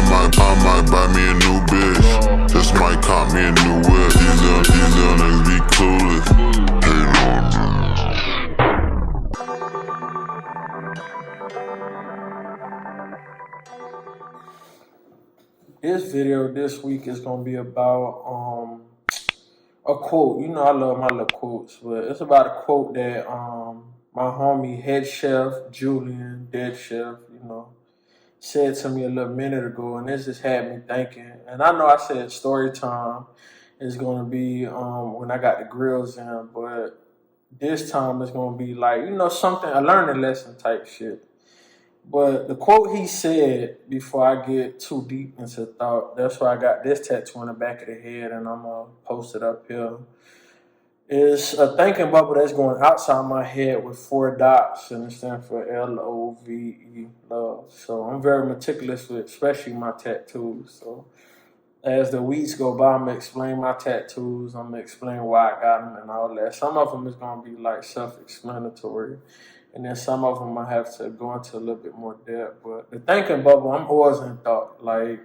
might buy me a new bitch. Just might cop me a new whip. These little niggas be clueless. Hating on me. This video this week is gonna be about a quote. You know I love my little quotes, but it's about a quote that my homie head chef Julian, dead chef, said to me a little minute ago, and this just had me thinking. And I know I said story time is gonna be when I got the grills in, but this time it's gonna be like something a learning lesson type shit. But the quote he said, before I get too deep into thought, that's why I got this tattoo on the back of the head, and I'm gonna post it up here. It's a thinking bubble that's going outside my head with 4 dots, and it stands for LOVE, love. So I'm very meticulous with, especially my tattoos. So as the weeks go by, I'm gonna explain my tattoos. I'm gonna explain why I got them and all that. Some of them is gonna be like self-explanatory, and then some of them I have to go into a little bit more depth. But the thinking bubble, I'm always in thought. Like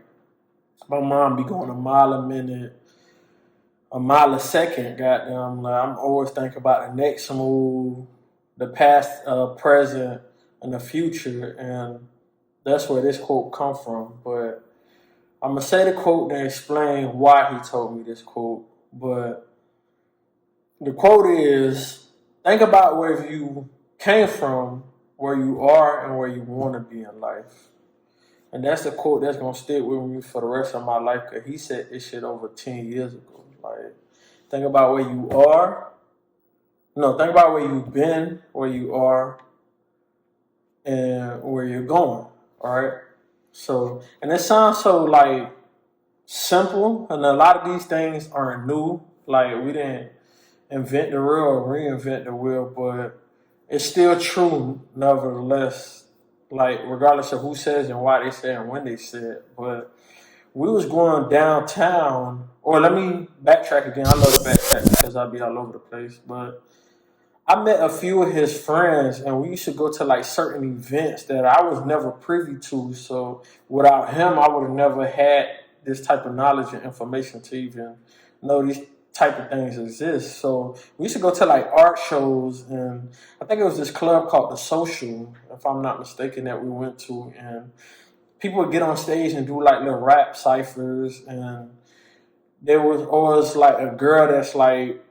my mom be going a mile a minute, a mile a second. Goddamn, like I'm always thinking about the next move, the past, present, and the future, and that's where this quote come from. But I'm gonna say the quote and explain why he told me this quote. But the quote is: think about where you came from, where you are, and where you want to be in life. And that's the quote that's gonna stick with me for the rest of my life. Cause he said this shit over 10 years ago. Like, think about where you are. No, think about where you've been, where you are, and where you're going. All right. So, and it sounds so like simple, and a lot of these things aren't new. Like we didn't invent the wheel or reinvent the wheel, but it's still true nevertheless. Like regardless of who says and why they say and when they say it. But we was going downtown, or let me backtrack again. I love to backtrack because I'll be all over the place. But I met a few of his friends, and we used to go to like certain events that I was never privy to. So without him, I would have never had this type of knowledge and information to even know these type of things exist. So we used to go to like art shows, and I think it was this club called The Social, if I'm not mistaken, that we went to, and people would get on stage and do like little rap ciphers, and there was always like a girl that's like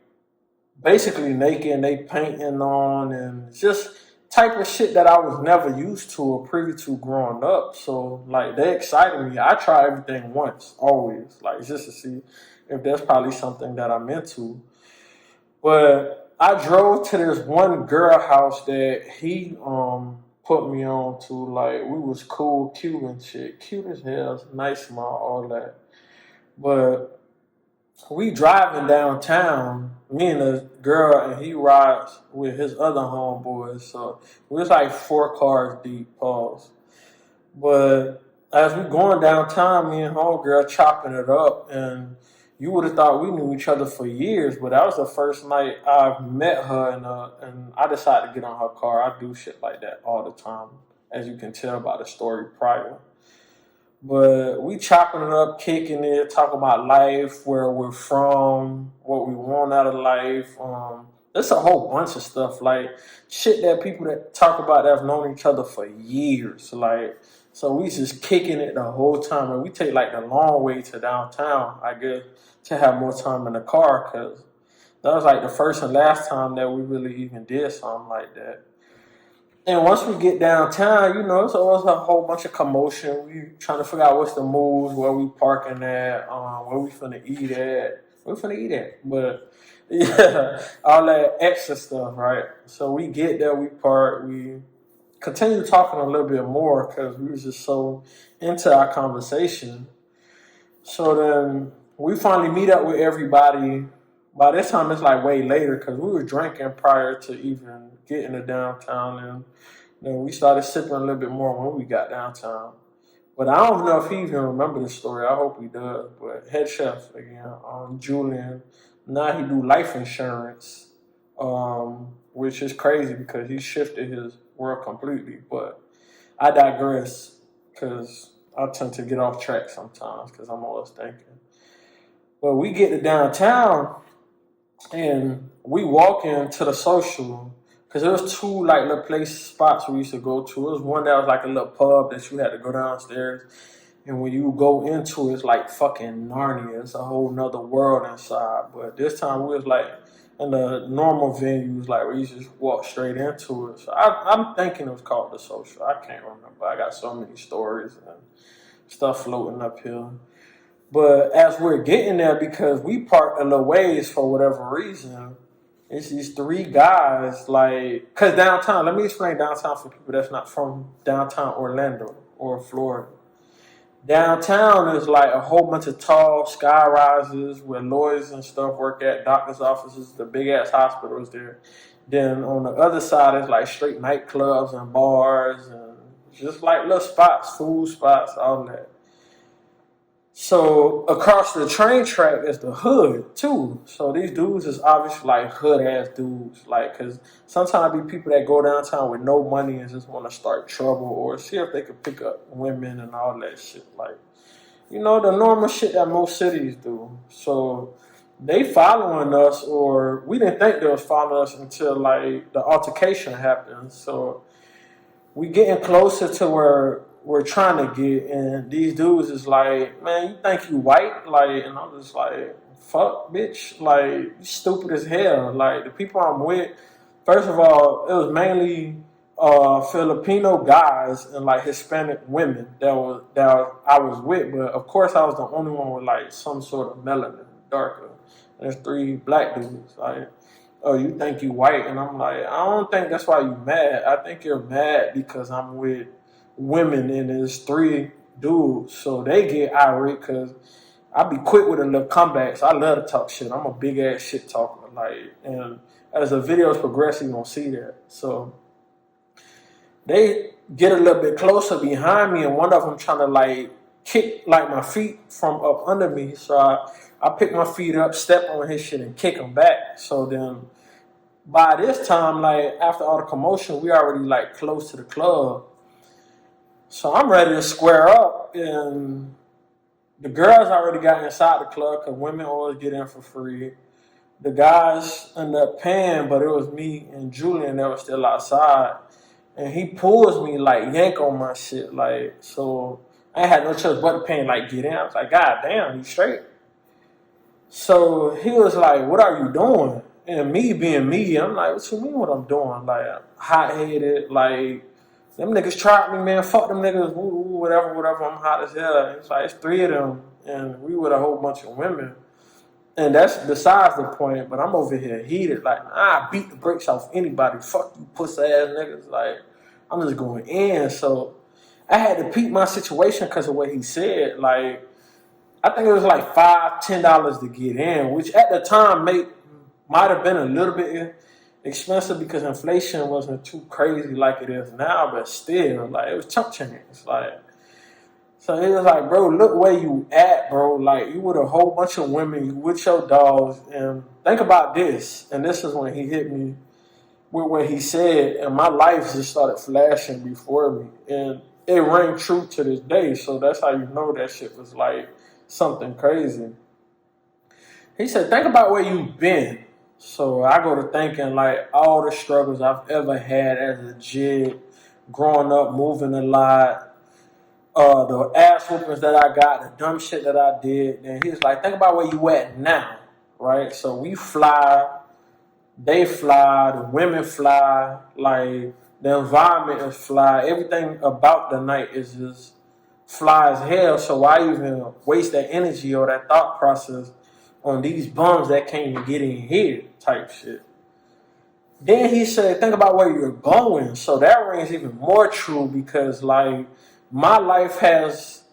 basically naked and they painting on, and just type of shit that I was never used to or privy to growing up. So like they excited me. I try everything once, always, like just to see if there's probably something that I'm into. But I drove to this one girl house that he put me on to. Like we was cool, cute and shit, cute as hell, nice smile, all that. But we driving downtown, me and the girl, and he rides with his other homeboys. So we was like 4 cars deep, pause. But as we going downtown, me and homegirl chopping it up, and you would have thought we knew each other for years, but that was the first night I met her, and I decided to get on her car. I do shit like that all the time, as you can tell by the story prior. But we chopping it up, kicking it, talking about life, where we're from, what we want out of life. There's a whole bunch of stuff, like shit that people that talk about that have known each other for years. Like, so we just kicking it the whole time, and we take like the long way to downtown, I guess, to have more time in the car, because that was like the first and last time that we really even did something like that. And once we get downtown, it's always a whole bunch of commotion. We trying to figure out what's the moves, where we parking at, where we finna eat at. Where we finna eat at? But yeah, all that extra stuff, right? So we get there, we park, we continue talking a little bit more because we was just so into our conversation. So then we finally meet up with everybody. By this time, it's like way later because we were drinking prior to even getting to downtown, and then we started sipping a little bit more when we got downtown. But I don't know if he even remember the story. I hope he does. But head chef again, Julian. Now he do life insurance, which is crazy because he shifted his world completely. But I digress because I tend to get off track sometimes because I'm always thinking. But we get to downtown and we walk into the social because there was two like little place spots we used to go to. It was one that was like a little pub that you had to go downstairs, and when you go into it, it's like fucking Narnia. It's a whole nother world inside. But this time we was like in the normal venues, like where you just walk straight into it. So I'm thinking it was called the social. I can't remember. I got so many stories and stuff floating up here. But as we're getting there, because we parked a little ways for whatever reason, it's these three guys, like, because downtown, let me explain downtown for people that's not from downtown Orlando or Florida. Downtown is like a whole bunch of tall sky rises where lawyers and stuff work at, doctor's offices, the big ass hospitals there. Then on the other side is like straight nightclubs and bars and just like little spots, food spots, all that. So across the train track is the hood too. So these dudes is obviously like hood ass dudes, like because sometimes be people that go downtown with no money and just want to start trouble or see if they can pick up women and all that shit. Like the normal shit that most cities do. So they following us, or we didn't think they was following us until like the altercation happened. So we getting closer to where we're trying to get, and these dudes is like, man, you think you white? Like, and I'm just like, fuck, bitch, like, you stupid as hell. Like, the people I'm with, first of all, it was mainly Filipino guys and like Hispanic women that I was with, but of course I was the only one with like some sort of melanin, darker. And there's three black dudes, like, oh, you think you white? And I'm like, I don't think that's why you mad. I think you're mad because I'm with women and there's three dudes. So they get irate because I be quick with a little comebacks. I love to talk shit. I'm a big ass shit talker. Like, and as the videos progress, you gonna see that. So they get a little bit closer behind me, and one of them trying to like kick like my feet from up under me. So I pick my feet up, step on his shit, and kick him back. So then by this time, like after all the commotion, we already like close to the club. So I'm ready to square up, and the girls already got inside the club because women always get in for free. The guys ended up paying, but it was me and Julian that was still outside. And he pulls me, like, yank on my shit. Like, so I had no choice but to pay and, like, get in. I was like, God damn, you straight? So he was like, what are you doing? And me being me, I'm like, what you mean what I'm doing? Like, hot-headed, like, them niggas tried me, man. Fuck them niggas, whatever. I'm hot as hell. It's like, it's three of them, and we with a whole bunch of women. And that's besides the point, but I'm over here heated. Like, I beat the brakes off anybody. Fuck you, pussy ass niggas. Like, I'm just going in. So I had to peep my situation because of what he said. Like, I think it was like $5, $10 to get in, which at the time might have been a little bit expensive because inflation wasn't too crazy like it is now, but still, like, it was chump change. Like, so he was like, bro, look where you at, bro. Like, you with a whole bunch of women, you with your dogs, and think about this. And this is when he hit me with what he said, and my life just started flashing before me. And it rang true to this day, so that's how you know that shit was like something crazy. He said, think about where you've been. So I go to thinking like all the struggles I've ever had as a kid, growing up, moving a lot, the ass whoopings that I got, the dumb shit that I did. And he's like, think about where you at now, right? So we fly, they fly, the women fly, like the environment is fly. Everything about the night is just fly as hell. So why even waste that energy or that thought process on these bums that can't even get in here type shit? Then he said, think about where you're going. So that rings even more true because like my life has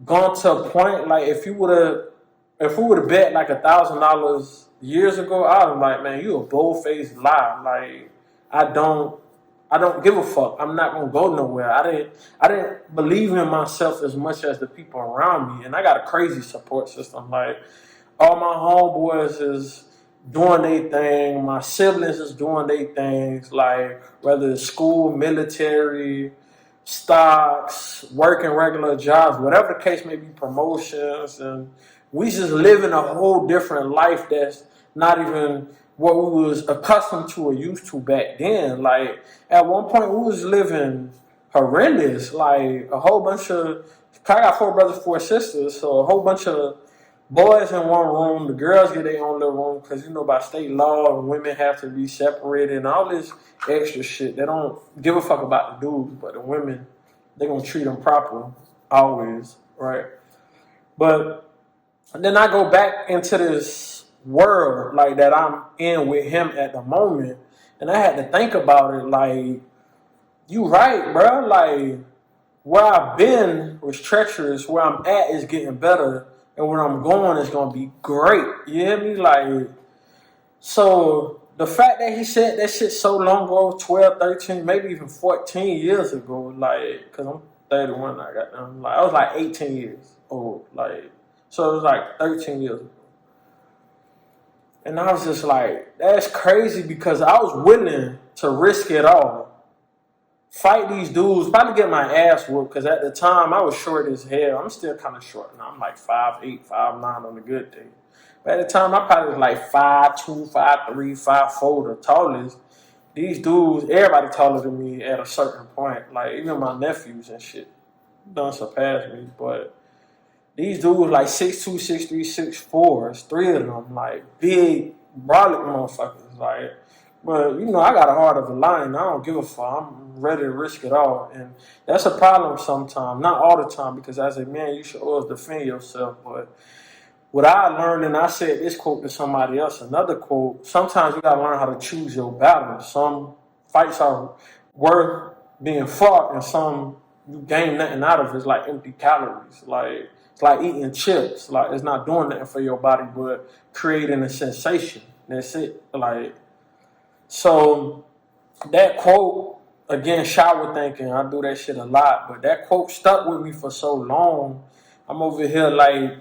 gone to a point like if we would have bet like $1,000 years ago, I was like, man, you a bold-faced lie. Like I don't give a fuck. I'm not gonna go nowhere. I didn't believe in myself as much as the people around me, and I got a crazy support system. Like all my homeboys is doing their thing. My siblings is doing their things. Like whether it's school, military, stocks, working regular jobs, whatever the case may be, promotions, and we just living a whole different life that's not even what we was accustomed to or used to back then. Like at one point, we was living horrendous. Like a whole bunch of, I got 4 brothers, 4 sisters, so a whole bunch of boys in one room. The girls get their own little room because by state law, women have to be separated and all this extra shit. They don't give a fuck about the dudes, but the women, they gonna treat them proper always, right? But then I go back into this world like that I'm in with him at the moment, and I had to think about it. Like, you right, bro. Like, where I've been was treacherous. Where I'm at is getting better, and where I'm going is gonna be great. You hear me? Like, so the fact that he said that shit so long ago, 12, 13, maybe even 14 years ago, like, because I'm 31, I got them. Like, I was like 18 years old, like, so it was like 13 years ago. And I was just like, that's crazy because I was willing to risk it all. Fight these dudes, probably get my ass whooped because at the time I was short as hell. I'm still kind of short now. I'm like 5'8", 5'9" on a good day. But at the time I probably was like 5'2", 5'3", 5'4", the tallest. These dudes, everybody taller than me at a certain point. Like even my nephews and shit done surpass me. But these dudes like 6'2", 6'3", 6'4", 3 of them, like big, brolic motherfuckers. Like, but I got a heart of a lion. I don't give a fuck. I'm ready to risk it all. And that's a problem sometimes. Not all the time, because as a man, you should always defend yourself. But what I learned, and I said this quote to somebody else, another quote, sometimes you gotta learn how to choose your battles. Some fights are worth being fought, and some you gain nothing out of it. It's like empty calories. Like, it's like eating chips. Like, it's not doing nothing for your body, but creating a sensation. That's it. Like, so that quote, again, shower thinking, I do that shit a lot, but that quote stuck with me for so long. I'm over here like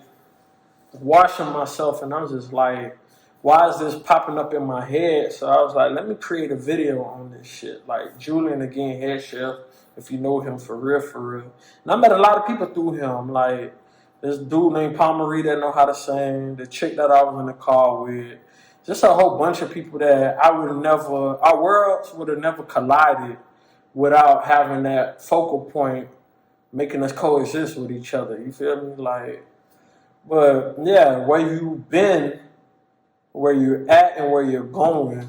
washing myself, and I'm just like, why is this popping up in my head? So I was like, let me create a video on this shit. Like Julian, again, head chef, if you know him for real, for real. And I met a lot of people through him, like this dude named Palmery that know how to sing, the chick that I was in the car with, just a whole bunch of people that our worlds would have never collided without having that focal point making us coexist with each other. You feel me? Like, but yeah, where you've been, where you're at, and where you're going,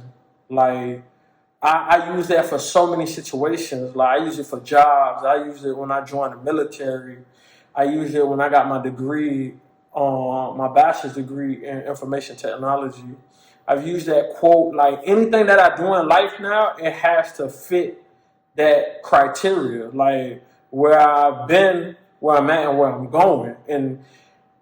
like, I use that for so many situations. Like, I use it for jobs. I use it when I joined the military. I use it when I got my degree, my bachelor's degree in information technology. I've used that quote, like, anything that I do in life now, it has to fit that criteria. Like, where I've been, where I'm at, and where I'm going. And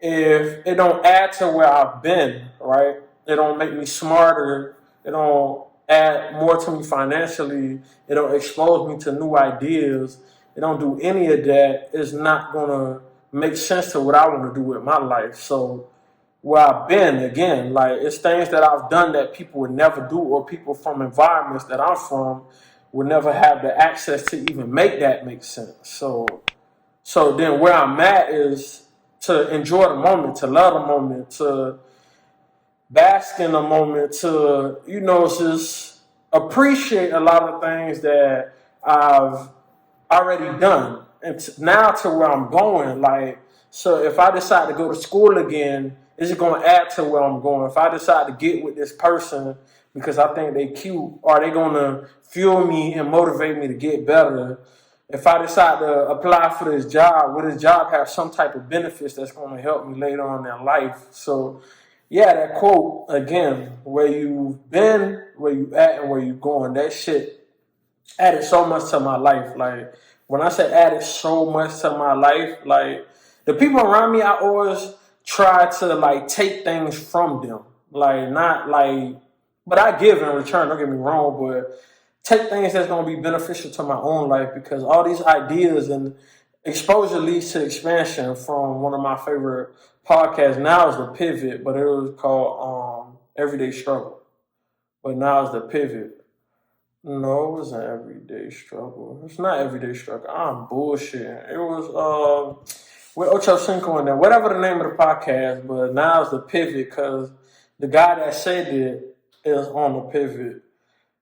if it don't add to where I've been, right? It don't make me smarter. It don't add more to me financially. It don't expose me to new ideas. It don't do any of that. It's not gonna make sense to what I want to do with my life. So where I've been, again, like, it's things that I've done that people would never do, or people from environments that I'm from would never have the access to even make that make sense. So then where I'm at is to enjoy the moment, to love the moment, to bask in the moment, to, just appreciate a lot of things that I've already done. And now to where I'm going, like, so if I decide to go to school again, is it going to add to where I'm going? If I decide to get with this person because I think they cute, are they going to fuel me and motivate me to get better? If I decide to apply for this job, will this job have some type of benefits that's going to help me later on in life? So, yeah, that quote, again, where you've been, where you at, and where you going, that shit added so much to my life. Like, when I say added so much to my life, like, the people around me, I always try to, like, take things from them. Like, not like, but I give in return, don't get me wrong, but take things that's going to be beneficial to my own life, because all these ideas and exposure leads to expansion. From one of my favorite podcasts, now is The Pivot, but it was called Everyday Struggle. But now is The Pivot. No, it was an everyday struggle. It's not everyday struggle. I'm bullshitting. It was with Ocho Cinco in there, whatever the name of the podcast, but now it's the pivot because the guy that said it is on the pivot.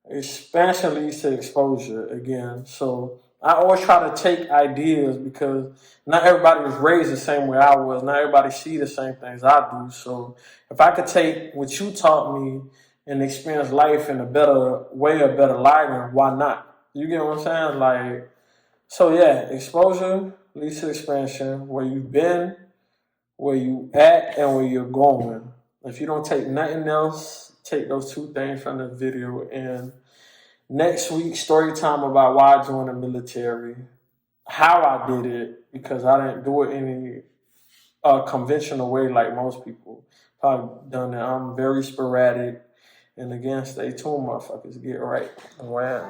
Expansion leads to exposure again. So I always try to take ideas because not everybody was raised the same way I was. Not everybody see the same things I do. So if I could take what you taught me and experience life in a better way, a better lighting, why not? You get what I'm saying? Like, so yeah, exposure leads to expansion. Where you've been, where you at, and where you're going. If you don't take nothing else, take those two things from the video. And next week, story time about why I joined the military, how I did it, because I didn't do it any conventional way like most people probably done it. I'm very sporadic. And again, stay tuned, motherfuckers. Get right. Wow.